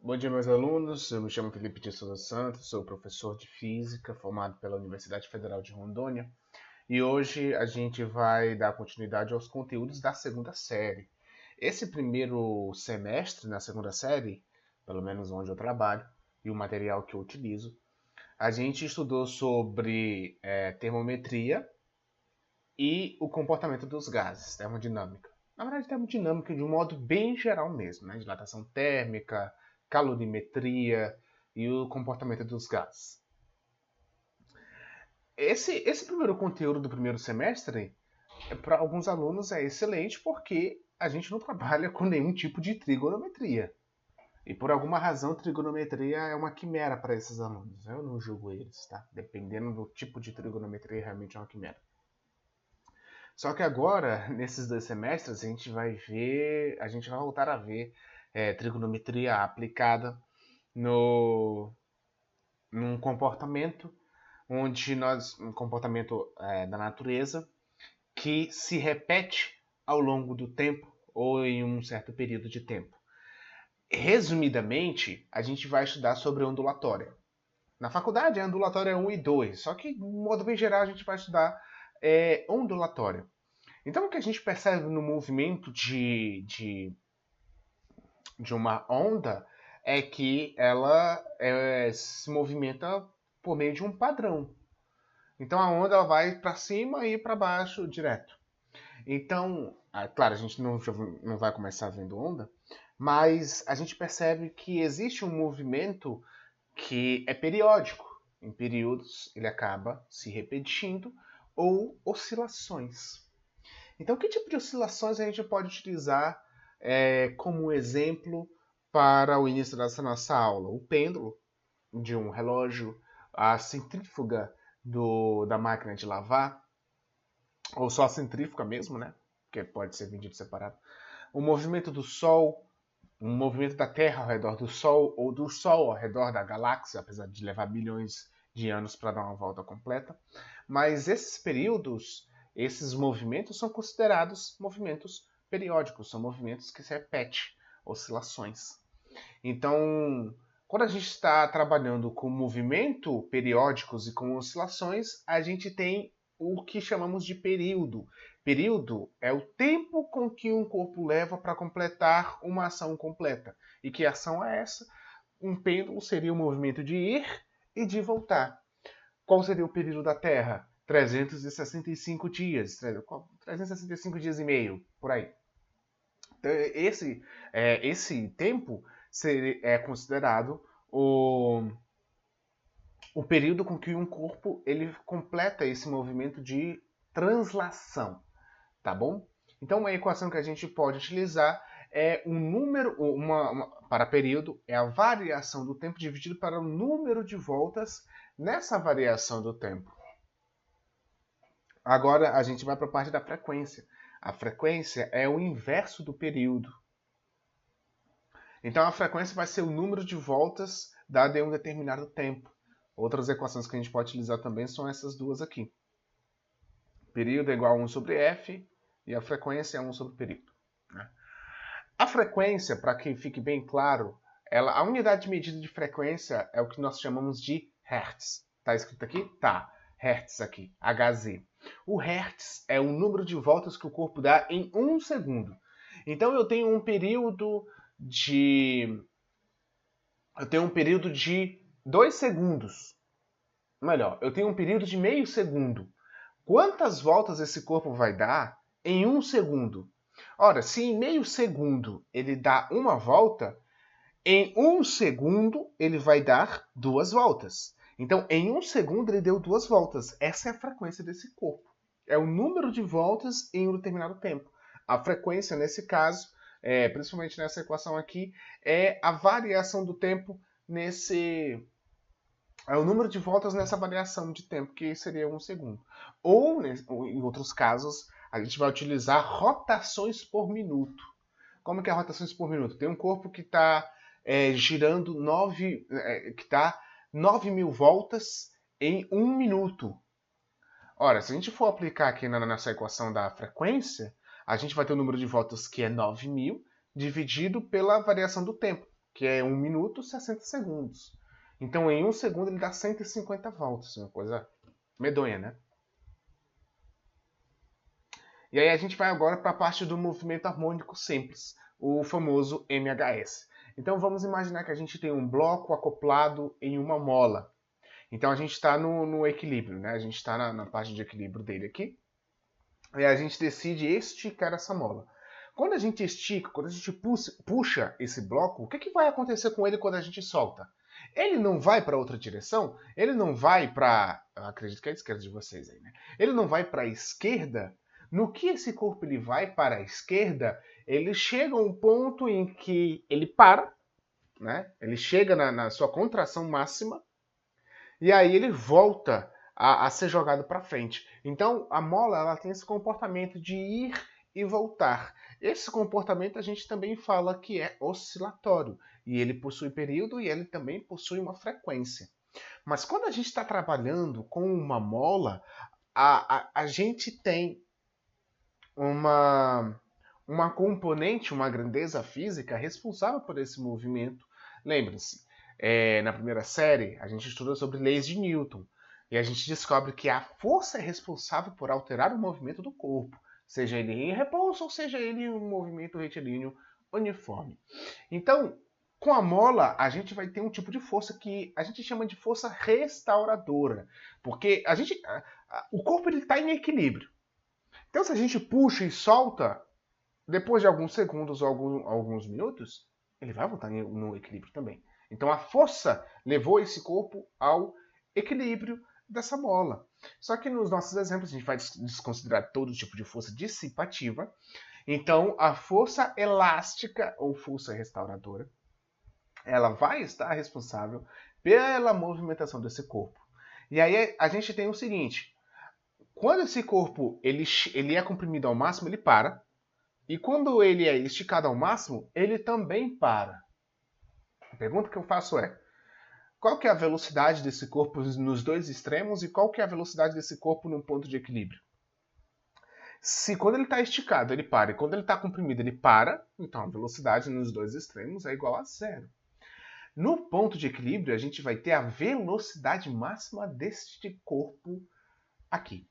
Bom dia, meus alunos. Eu me chamo Felipe de Souza Santos, sou professor de Física, formado pela Universidade Federal de Rondônia. E hoje a gente vai dar continuidade aos conteúdos da segunda série. Esse primeiro semestre, na segunda série, pelo menos onde eu trabalho, e o material que eu utilizo, a gente estudou sobre termometria e o comportamento dos gases, termodinâmica. Na verdade, termodinâmica de um modo bem geral mesmo, né? Dilatação térmica, calorimetria e o comportamento dos gases. Esse primeiro conteúdo do primeiro semestre, para alguns alunos, é excelente porque a gente não trabalha com nenhum tipo de trigonometria. E por alguma razão, trigonometria é uma quimera para esses alunos. Eu não julgo eles, tá? Dependendo do tipo de trigonometria, realmente é uma quimera. Só que agora, nesses 2 semestres, a gente vai voltar a ver trigonometria aplicada no, num comportamento um comportamento da natureza que se repete ao longo do tempo ou em um certo período de tempo. Resumidamente, a gente vai estudar sobre ondulatória. Na faculdade é ondulatória 1 e 2, só que, de modo bem geral, a gente vai estudar ondulatória. Então, o que a gente percebe no movimento de uma onda é que ela se movimenta por meio de um padrão. Então, a onda ela vai para cima e para baixo direto. Então, claro, a gente não vai começar vendo onda, mas a gente percebe que existe um movimento que é periódico. Em períodos, ele acaba se repetindo ou oscilações. Então, que tipo de oscilações a gente pode utilizar como exemplo para o início dessa nossa aula? O pêndulo de um relógio, a centrífuga da máquina de lavar, ou só a centrífuga mesmo, né? Que pode ser vendido separado. O movimento do Sol, o movimento da Terra ao redor do Sol, ou do Sol ao redor da galáxia, apesar de levar bilhões de anos para dar uma volta completa. Mas esses períodos, esses movimentos são considerados movimentos periódicos, são movimentos que se repetem, oscilações. Então, quando a gente está trabalhando com movimento periódicos e com oscilações, a gente tem o que chamamos de período. Período é o tempo com que um corpo leva para completar uma ação completa. E que ação é essa? Um pêndulo seria o movimento de ir e de voltar. Qual seria o período da Terra? 365 dias. 365 dias e meio, por aí. Então, esse tempo é considerado o período com que um corpo ele completa esse movimento de translação, tá bom? Então, uma equação que a gente pode utilizar é um número, para período, é a variação do tempo dividido para o número de voltas nessa variação do tempo. Agora, a gente vai para a parte da frequência. A frequência é o inverso do período. Então, a frequência vai ser o número de voltas dado em um determinado tempo. Outras equações que a gente pode utilizar também são essas duas aqui. Período é igual a 1 sobre f e a frequência é 1 sobre período. A frequência, para que fique bem claro, a unidade de medida de frequência é o que nós chamamos de Hertz. Está escrito aqui? Tá. Hertz aqui, Hz. O Hertz é o número de voltas que o corpo dá em 1 segundo. Então eu tenho um período de 2 segundos. Melhor, eu tenho um período de meio segundo. Quantas voltas esse corpo vai dar em 1 segundo? Ora, se em meio segundo ele dá uma volta, em 1 segundo ele vai dar 2 voltas. Então, em 1 segundo ele deu 2 voltas. Essa é a frequência desse corpo. É o número de voltas em um determinado tempo. A frequência, nesse caso, principalmente nessa equação aqui, é a variação do tempo é o número de voltas nessa variação de tempo, que seria 1 segundo. Ou, em outros casos, a gente vai utilizar rotações por minuto. Como que é rotações por minuto? Tem um corpo que está girando 9.000 voltas em 1 minuto. Ora, se a gente for aplicar aqui nessa equação da frequência, a gente vai ter o número de voltas que é 9.000 dividido pela variação do tempo. que é 1 minuto 60 segundos. Então, em 1 segundo, ele dá 150 voltas. Uma coisa medonha, né? E aí a gente vai agora para a parte do movimento harmônico simples, o famoso MHS. Então, vamos imaginar que a gente tem um bloco acoplado em uma mola. Então, a gente está no equilíbrio, né? A gente está na parte de equilíbrio dele aqui. E a gente decide esticar essa mola. Quando a gente estica, quando a gente puxa esse bloco, o que vai acontecer com ele quando a gente solta? Ele não vai para outra direção? Ele não vai para... acredito que é a esquerda de vocês aí, né? Ele não vai para a esquerda? No que esse corpo ele vai para a esquerda, ele chega a um ponto em que ele para, né? Ele chega na sua contração máxima, e aí ele volta a ser jogado para frente. Então a mola ela tem esse comportamento de ir e voltar. Esse comportamento a gente também fala que é oscilatório. E ele possui período e ele também possui uma frequência. Mas quando a gente está trabalhando com uma mola, a gente tem uma componente, uma grandeza física responsável por esse movimento. Lembre-se, na primeira série a gente estuda sobre leis de Newton e a gente descobre que a força é responsável por alterar o movimento do corpo, seja ele em repouso ou seja ele em um movimento retilíneo uniforme. Então, com a mola, a gente vai ter um tipo de força que a gente chama de força restauradora, porque o corpo está em equilíbrio. Então, se a gente puxa e solta, depois de alguns segundos ou alguns minutos, ele vai voltar no equilíbrio também. Então, a força levou esse corpo ao equilíbrio dessa mola. Só que nos nossos exemplos, a gente vai desconsiderar todo tipo de força dissipativa. Então, a força elástica ou força restauradora, ela vai estar responsável pela movimentação desse corpo. E aí a gente tem o seguinte: quando esse corpo ele é comprimido ao máximo, ele para. E quando ele é esticado ao máximo, ele também para. A pergunta que eu faço é: qual que é a velocidade desse corpo nos dois extremos e qual que é a velocidade desse corpo no ponto de equilíbrio? Se quando ele está esticado ele para e quando ele está comprimido ele para, então a velocidade nos dois extremos é igual a zero. No ponto de equilíbrio, a gente vai ter a velocidade máxima deste corpo aqui,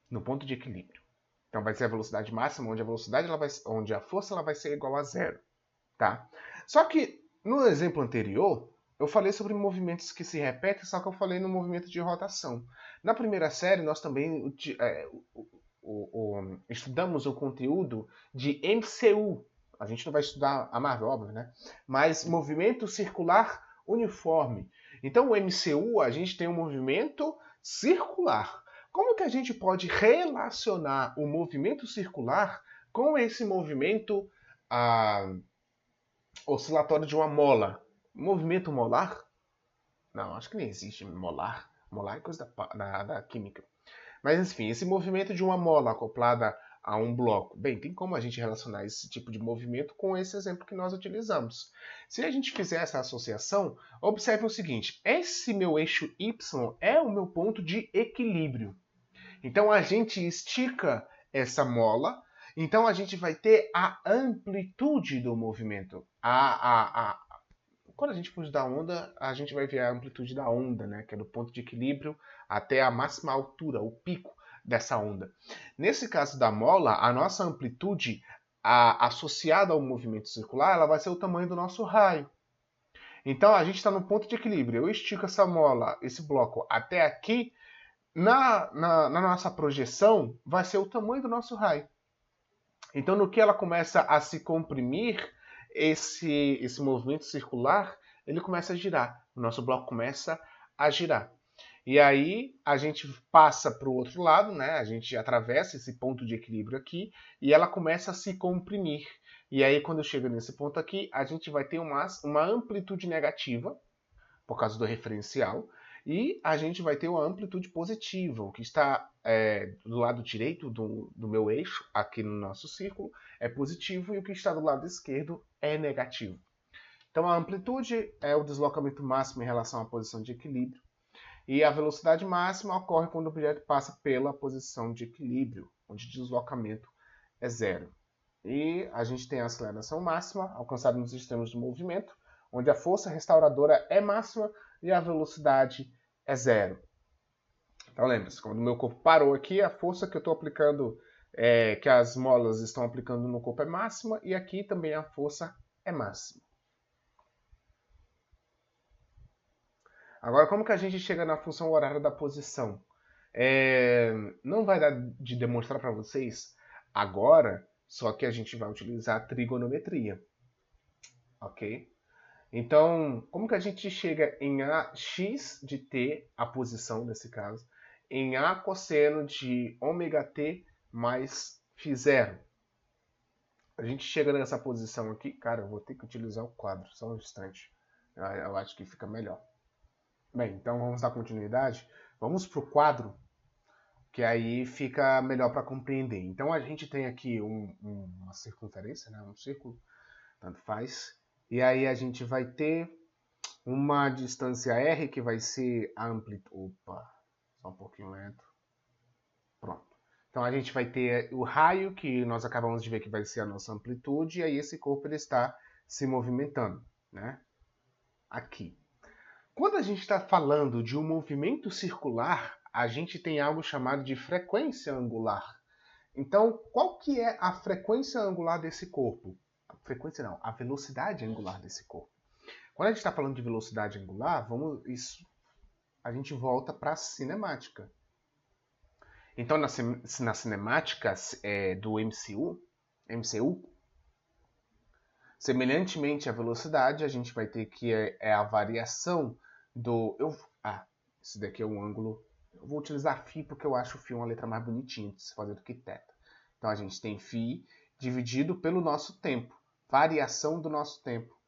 no ponto de equilíbrio. Então vai ser a velocidade máxima, onde a força ela vai ser igual a zero. Tá? Só que no exemplo anterior, eu falei sobre movimentos que se repetem, só que eu falei no movimento de rotação. Na primeira série, nós também estudamos o conteúdo de MCU. A gente não vai estudar a Marvel, óbvio, né? Mas movimento circular uniforme. Então, o MCU, a gente tem um movimento circular. Como que a gente pode relacionar o movimento circular com esse movimento oscilatório de uma mola? Movimento molar? Não, acho que nem existe molar. Molar é coisa da química. Mas, enfim, esse movimento de uma mola acoplada a um bloco. Bem, tem como a gente relacionar esse tipo de movimento com esse exemplo que nós utilizamos. Se a gente fizer essa associação, observe o seguinte: esse meu eixo Y é o meu ponto de equilíbrio. Então a gente estica essa mola, então a gente vai ter a amplitude do movimento. Quando a gente fugir da onda, a gente vai ver a amplitude da onda, né? Que é do ponto de equilíbrio até a máxima altura, o pico dessa onda. Nesse caso da mola, a nossa amplitude associada ao movimento circular, ela vai ser o tamanho do nosso raio. Então a gente está no ponto de equilíbrio. Eu estico essa mola, esse bloco até aqui. Na nossa projeção, vai ser o tamanho do nosso raio. Então, no que ela começa a se comprimir, esse movimento circular, ele começa a girar. O nosso bloco começa a girar. E aí, a gente passa para o outro lado, né? A gente atravessa esse ponto de equilíbrio aqui e ela começa a se comprimir. E aí, quando chega nesse ponto aqui, a gente vai ter uma amplitude negativa, por causa do referencial, e a gente vai ter uma amplitude positiva. O que está do lado direito do meu eixo, aqui no nosso círculo, é positivo, e o que está do lado esquerdo é negativo. Então a amplitude é o deslocamento máximo em relação à posição de equilíbrio, e a velocidade máxima ocorre quando o objeto passa pela posição de equilíbrio, onde o deslocamento é zero. E a gente tem a aceleração máxima, alcançada nos extremos do movimento, onde a força restauradora é máxima e a velocidade é zero. Então lembre-se, quando o meu corpo parou aqui, a força que eu estou aplicando, que as molas estão aplicando no corpo é máxima, e aqui também a força é máxima. Agora, como que a gente chega na função horária da posição? Não vai dar de demonstrar para vocês agora, só que a gente vai utilizar trigonometria, ok? Então, como que a gente chega em AX de t, a posição nesse caso, em A cosseno de ômega t mais φ0? A gente chega nessa posição aqui, cara, eu vou ter que utilizar o quadro, só um instante. Eu acho que fica melhor. Bem, então vamos dar continuidade. Vamos para o quadro, que aí fica melhor para compreender. Então a gente tem aqui uma circunferência, né? Um círculo, tanto faz. E aí a gente vai ter uma distância R que vai ser a amplitude. Opa, só um pouquinho lento. Pronto. Então a gente vai ter o raio, que nós acabamos de ver que vai ser a nossa amplitude, e aí esse corpo ele está se movimentando, né? Aqui. Quando a gente está falando de um movimento circular, a gente tem algo chamado de frequência angular. Então, qual que é a frequência angular desse corpo? A frequência não, a velocidade angular desse corpo. Quando a gente está falando de velocidade angular, a gente volta para a cinemática. Então, na cinemática do MCU, semelhantemente à velocidade, a gente vai ter que é a variação do... esse daqui é um ângulo... Eu vou utilizar φ porque eu acho φ uma letra mais bonitinha de se fazer do que θ. Então, a gente tem φ dividido pelo nosso tempo. Variação do nosso tempo.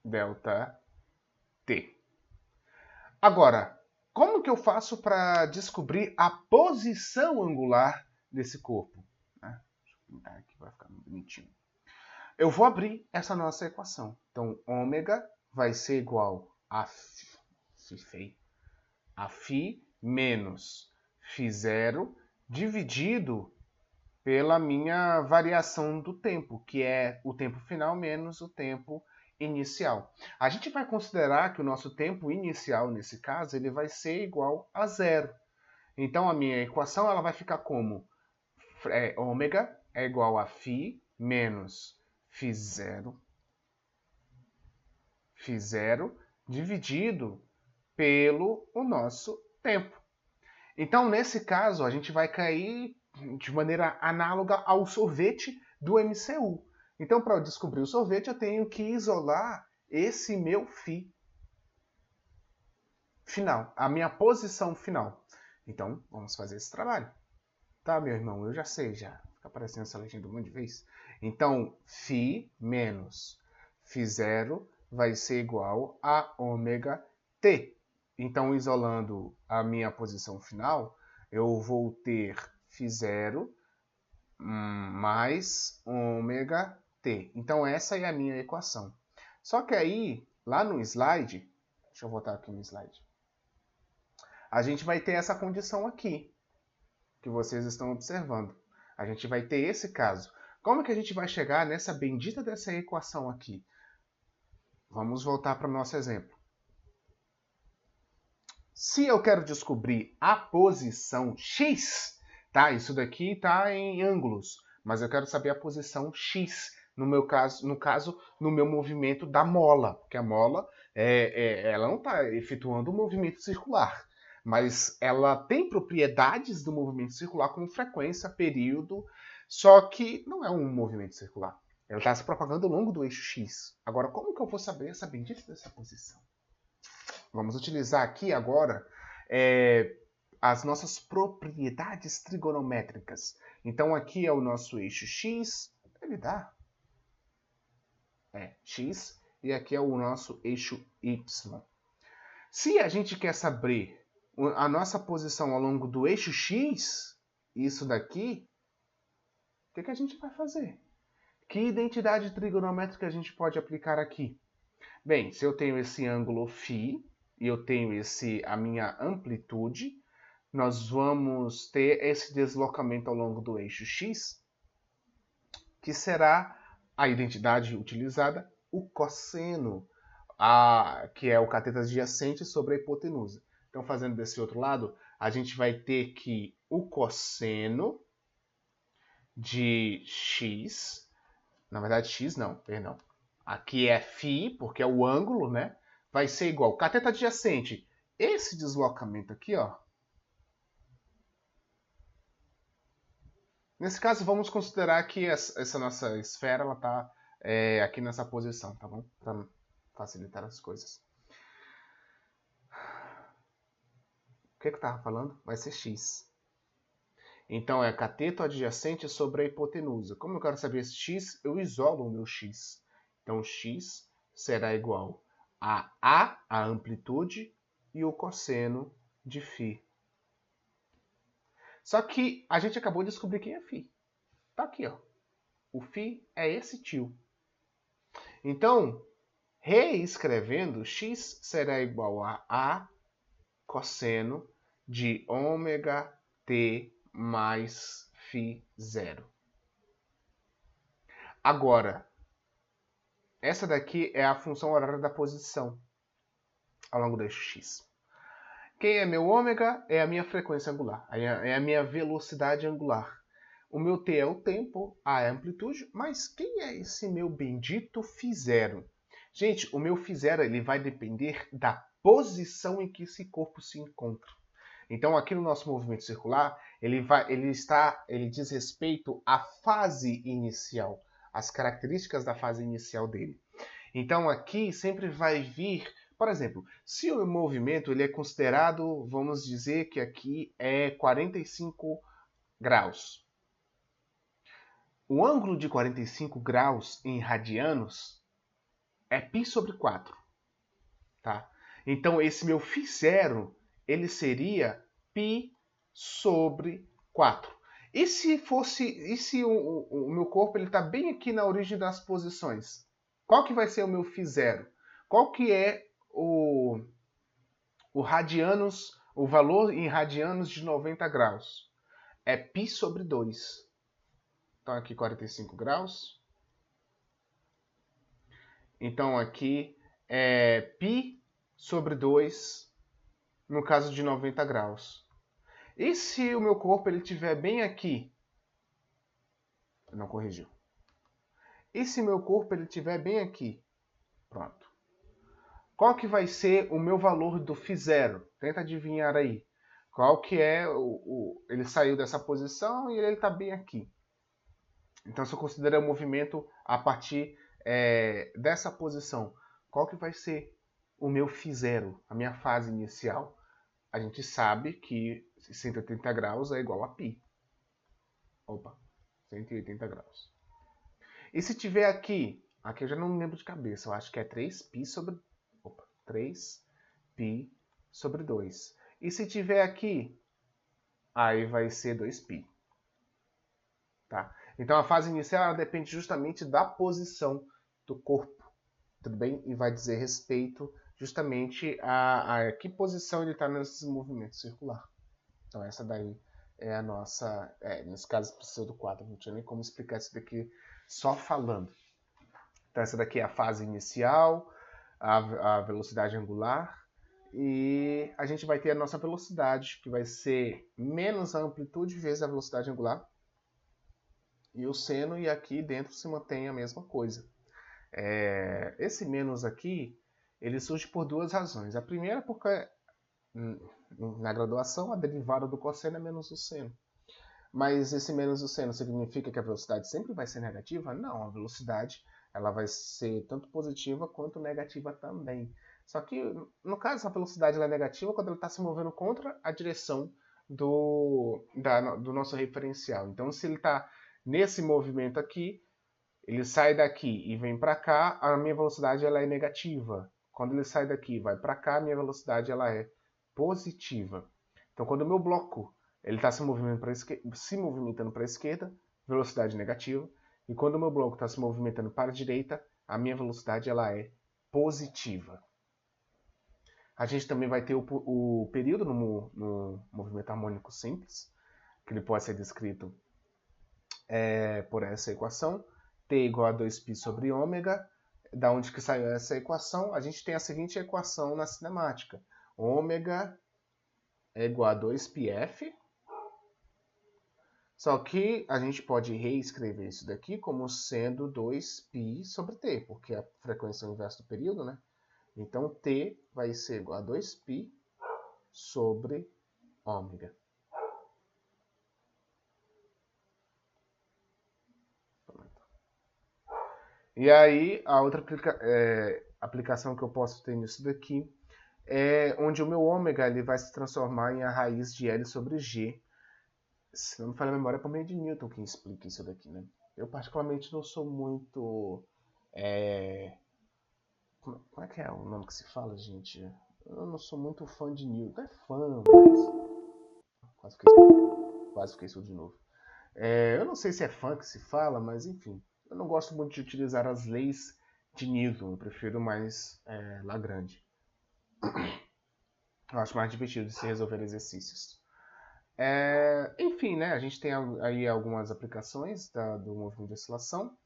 Delta T. Agora, como que eu faço para descobrir a posição angular desse corpo? Deixa eu pintar aqui para ficar bonitinho. Eu vou abrir essa nossa equação. Então, ômega vai ser igual a φ menos φ0 dividido pela minha variação do tempo, que é o tempo final menos o tempo inicial. A gente vai considerar que o nosso tempo inicial, nesse caso, ele vai ser igual a zero. Então, a minha equação ela vai ficar como ômega é igual a φ menos φ0 dividido pelo o nosso tempo. Então, nesse caso, a gente vai cair de maneira análoga ao sorvete do MCU. Então, para eu descobrir o sorvete, eu tenho que isolar esse meu φ final, a minha posição final. Então, vamos fazer esse trabalho. Tá, meu irmão? Eu já sei, já. Fica aparecendo essa legenda um monte de vez. Então, φ menos φ0 vai ser igual a ômega t. Então, isolando a minha posição final, eu vou ter φ0 mais ômega t. Então, essa é a minha equação. Só que aí, lá no slide, deixa eu voltar aqui no slide, a gente vai ter essa condição aqui, que vocês estão observando. A gente vai ter esse caso. Como que a gente vai chegar nessa bendita dessa equação aqui? Vamos voltar para o nosso exemplo. Se eu quero descobrir a posição x, tá? Isso daqui está em ângulos, mas eu quero saber a posição x, no meu movimento da mola, porque a mola ela não está efetuando um movimento circular, mas ela tem propriedades do movimento circular como frequência, período, só que não é um movimento circular. Ela está se propagando ao longo do eixo x. Agora, como que eu vou saber essa bendita dessa posição? Vamos utilizar aqui agora as nossas propriedades trigonométricas. Então, aqui é o nosso eixo x, ele dá. X, e aqui é o nosso eixo y. Se a gente quer saber a nossa posição ao longo do eixo x, isso daqui, o que a gente vai fazer? Que identidade trigonométrica a gente pode aplicar aqui? Bem, se eu tenho esse ângulo φ, e eu tenho a minha amplitude, nós vamos ter esse deslocamento ao longo do eixo x, que será a identidade utilizada, o cosseno, que é o cateto adjacente sobre a hipotenusa. Então, fazendo desse outro lado, a gente vai ter que o cosseno de x, na verdade x não, perdão, aqui é φ, porque é o ângulo, né? Vai ser igual, cateto adjacente, esse deslocamento aqui, ó. Nesse caso, vamos considerar que essa nossa esfera ela está aqui nessa posição, tá bom? Para facilitar as coisas. O que eu estava falando? Vai ser x. Então, é cateto adjacente sobre a hipotenusa. Como eu quero saber esse x, eu isolo o meu x. Então, x será igual a amplitude, e o cosseno de φ. Só que a gente acabou de descobrir quem é φ. Tá aqui, ó. O φ é esse tio. Então, reescrevendo, x será igual a cosseno de ômega t mais φ0. Agora, essa daqui é a função horária da posição ao longo do eixo x. Quem é meu ômega é a minha frequência angular, é a minha velocidade angular. O meu t é o tempo, a é a amplitude, mas quem é esse meu bendito φ0? Gente, o meu φ0 ele vai depender da posição em que esse corpo se encontra. Então, aqui no nosso movimento circular, ele diz respeito à fase inicial, às características da fase inicial dele. Então, aqui sempre vai vir, por exemplo, se o movimento ele é considerado, vamos dizer que aqui é 45 graus. O ângulo de 45 graus em radianos é π sobre 4. Tá? Então, esse meu φ0, ele seria π sobre 4. E se o meu corpo está bem aqui na origem das posições? Qual que vai ser o meu φ0? Qual que é o radianos, o valor em radianos de 90 graus? É π sobre 2. Então, aqui 45 graus. Então, aqui é π sobre 2, no caso de 90 graus. E se o meu corpo estiver bem aqui? Não corrigiu. E se meu corpo estiver bem aqui? Pronto. Qual que vai ser o meu valor do φ0? Tenta adivinhar aí. Qual que é ele saiu dessa posição e ele está bem aqui. Então, se eu considerar o movimento a partir dessa posição, qual que vai ser o meu φ0, a minha fase inicial? A gente sabe que 180 graus é igual a π. Opa, 180 graus. E se tiver aqui eu já não me lembro de cabeça, eu acho que é 3π sobre... Opa, 3π sobre 2. E se tiver aqui, aí vai ser 2π. Tá? Então a fase inicial ela depende justamente da posição do corpo, tudo bem? E vai dizer respeito justamente a que posição ele está nesse movimento circular. Então essa daí é a nossa... nesse caso precisa do quadro, não tinha nem como explicar isso daqui só falando. Então essa daqui é a fase inicial, a velocidade angular, e a gente vai ter a nossa velocidade, que vai ser menos a amplitude vezes a velocidade angular, e o seno, e aqui dentro se mantém a mesma coisa. Esse menos aqui, ele surge por duas razões. A primeira é porque na graduação a derivada do cosseno é menos o seno. Mas esse menos o seno significa que a velocidade sempre vai ser negativa? Não, a velocidade ela vai ser tanto positiva quanto negativa também. Só que, no caso, a velocidade ela é negativa quando ela está se movendo contra a direção do nosso referencial. Então, se ele está nesse movimento aqui, ele sai daqui e vem para cá, a minha velocidade ela é negativa. Quando ele sai daqui e vai para cá, a minha velocidade ela é positiva. Então, quando o meu bloco ele está se movimentando para a esquerda, velocidade negativa. E quando o meu bloco está se movimentando para a direita, a minha velocidade ela é positiva. A gente também vai ter o período no movimento harmônico simples, que ele pode ser descrito por essa equação. T igual a 2π sobre ômega. Da onde que saiu essa equação? A gente tem a seguinte equação na cinemática. Ômega é igual a 2πf. Só que a gente pode reescrever isso daqui como sendo 2π sobre t, porque a frequência é o inverso do período, né? Então, t vai ser igual a 2π sobre ômega. E aí, a outra aplicação que eu posso ter nisso daqui é onde o meu ômega ele vai se transformar em a raiz de L sobre G. Se não me falha a memória, é por meio de Newton que explica isso daqui, né? Eu particularmente não sou muito... Como é que é o nome que se fala, gente? Eu não sou muito fã de Newton. É fã, mas... Quase fiquei surdo de novo. Eu não sei se é fã que se fala, mas enfim. Eu não gosto muito de utilizar as leis de Newton. Eu prefiro mais Lagrange. Eu acho mais divertido de se resolver exercícios. Enfim, né? A gente tem aí algumas aplicações do movimento de oscilação.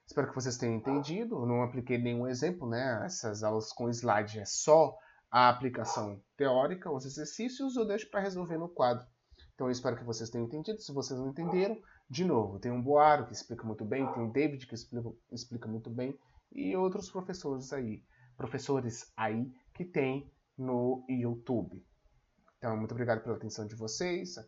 Espero que vocês tenham entendido. Eu não apliquei nenhum exemplo, né? Essas aulas com slide é só a aplicação teórica, os exercícios eu deixo para resolver no quadro. Então eu espero que vocês tenham entendido. Se vocês não entenderam, de novo, tem um Boaro que explica muito bem, tem o David que explica muito bem e outros professores aí que tem no YouTube. Então, muito obrigado pela atenção de vocês. Até